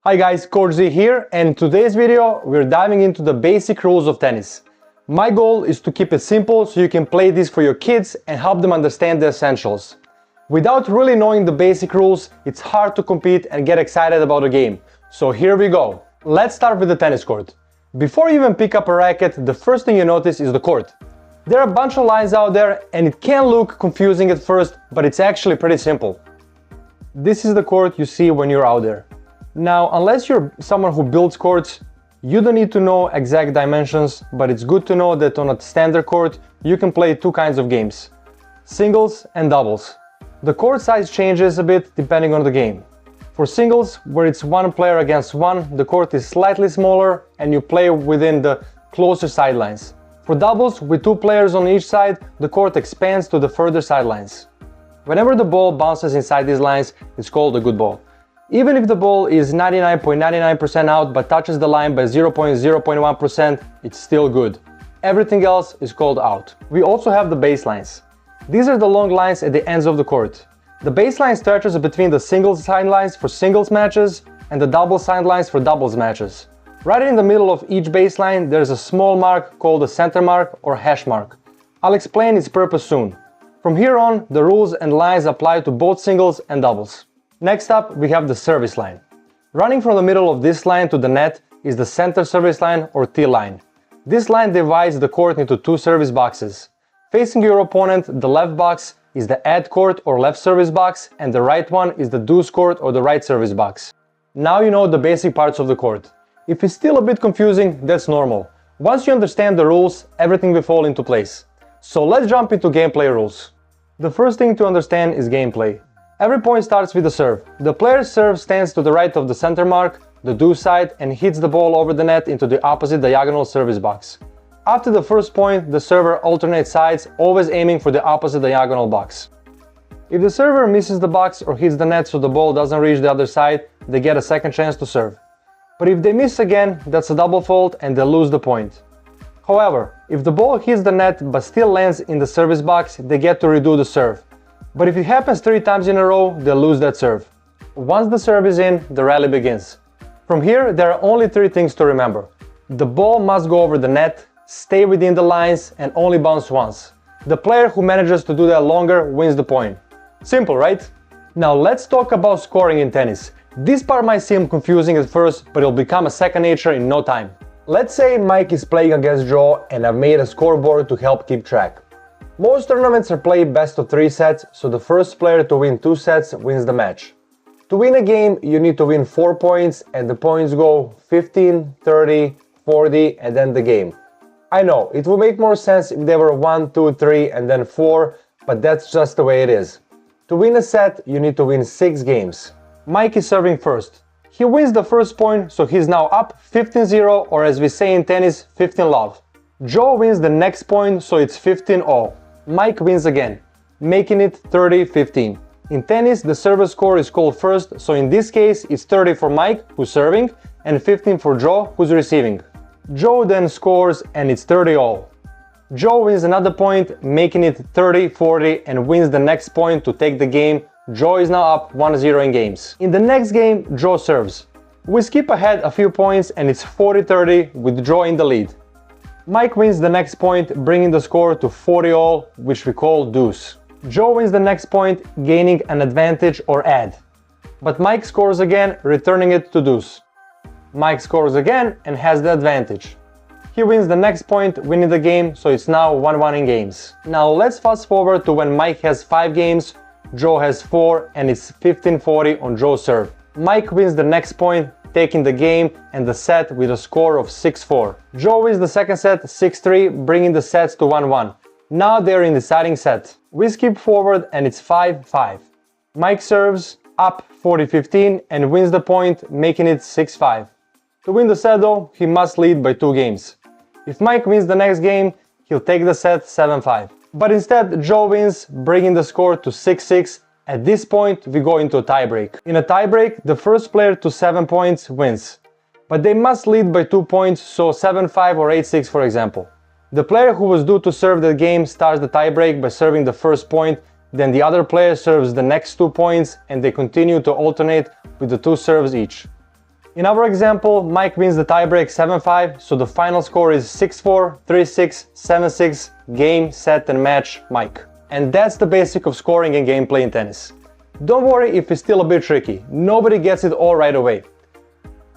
Hi guys, Coach Z here, and in today's video we're diving into the basic rules of tennis. My goal is to keep it simple so you can play this for your kids and help them understand the essentials. Without really knowing the basic rules, it's hard to compete and get excited about a game. So here we go. Let's start with the tennis court. Before you even pick up a racket, the first thing you notice is the court. There are a bunch of lines out there and it can look confusing at first, but it's actually pretty simple. This is the court you see when you're out there. Now, unless you're someone who builds courts, you don't need to know exact dimensions, but it's good to know that on a standard court, you can play two kinds of games: singles and doubles. The court size changes a bit depending on the game. For singles, where it's one player against one, the court is slightly smaller and you play within the closer sidelines. For doubles, with two players on each side, the court expands to the further sidelines. Whenever the ball bounces inside these lines, it's called a good ball. Even if the ball is 99.99% out but touches the line by 0.01%, it's still good. Everything else is called out. We also have the baselines. These are the long lines at the ends of the court. The baseline stretches between the singles sidelines for singles matches and the double sidelines for doubles matches. Right in the middle of each baseline, there's a small mark called a center mark or hash mark. I'll explain its purpose soon. From here on, the rules and lines apply to both singles and doubles. Next up, we have the service line. Running from the middle of this line to the net is the center service line or T line. This line divides the court into two service boxes. Facing your opponent, the left box is the add court or left service box, and the right one is the deuce court or the right service box. Now you know the basic parts of the court. If it's still a bit confusing, that's normal. Once you understand the rules, everything will fall into place. So let's jump into gameplay rules. The first thing to understand is gameplay. Every point starts with a serve. The player's serve stands to the right of the center mark, the deuce side, and hits the ball over the net into the opposite diagonal service box. After the first point, the server alternates sides, always aiming for the opposite diagonal box. If the server misses the box or hits the net so the ball doesn't reach the other side, they get a second chance to serve. But if they miss again, that's a double fault and they lose the point. However, if the ball hits the net but still lands in the service box, they get to redo the serve. But if it happens 3 times in a row, they'll lose that serve. Once the serve is in, the rally begins. From here, there are only 3 things to remember. The ball must go over the net, stay within the lines, and only bounce once. The player who manages to do that longer wins the point. Simple, right? Now let's talk about scoring in tennis. This part might seem confusing at first, but it'll become a second nature in no time. Let's say Mike is playing against Joe and I've made a scoreboard to help keep track. Most tournaments are played best of 3 sets, so the first player to win 2 sets wins the match. To win a game, you need to win 4 points and the points go 15, 30, 40 and then the game. I know, it would make more sense if there were 1, 2, 3 and then 4, but that's just the way it is. To win a set, you need to win 6 games. Mike is serving first. He wins the first point, so he's now up 15-0, or as we say in tennis, 15-love. Joe wins the next point, so it's 15-all. Mike wins again, making it 30-15. In tennis, the server score is called first, so in this case it's 30 for Mike, who's serving, and 15 for Joe, who's receiving. Joe then scores and it's 30-all. Joe wins another point, making it 30-40, and wins the next point to take the game. Joe is now up 1-0 in games. In the next game, Joe serves. We skip ahead a few points and it's 40-30 with Joe in the lead. Mike wins the next point, bringing the score to 40-all, which we call deuce. Joe wins the next point, gaining an advantage or add. But Mike scores again, returning it to deuce. Mike scores again and has the advantage. He wins the next point, winning the game, so it's now 1-1 in games. Now let's fast forward to when Mike has 5 games, Joe has 4, and it's 15-40 on Joe's serve. Mike wins the next point, taking the game and the set with a score of 6-4. Joe wins the second set 6-3, bringing the sets to 1-1. Now they're in the deciding set. We skip forward and it's 5-5. Mike serves, up 40-15, and wins the point, making it 6-5. To win the set though, he must lead by 2 games. If Mike wins the next game, he'll take the set 7-5. But instead, Joe wins, bringing the score to 6-6. At this point, we go into a tiebreak. In a tiebreak, the first player to 7 points wins. But they must lead by 2 points, so 7-5 or 8-6 for example. The player who was due to serve the game starts the tiebreak by serving the first point, then the other player serves the next 2 points, and they continue to alternate with the 2 serves each. In our example, Mike wins the tiebreak 7-5, so the final score is 6-4, 3-6, 7-6, game, set and match, Mike. And that's the basic of scoring and gameplay in tennis. Don't worry if it's still a bit tricky, nobody gets it all right away.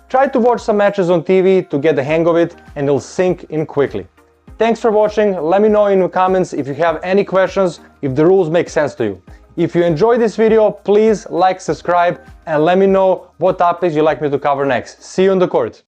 Try to watch some matches on TV to get the hang of it and it'll sink in quickly. Thanks for watching, let me know in the comments if you have any questions, if the rules make sense to you. If you enjoyed this video, please like, subscribe and let me know what topics you'd like me to cover next. See you on the court!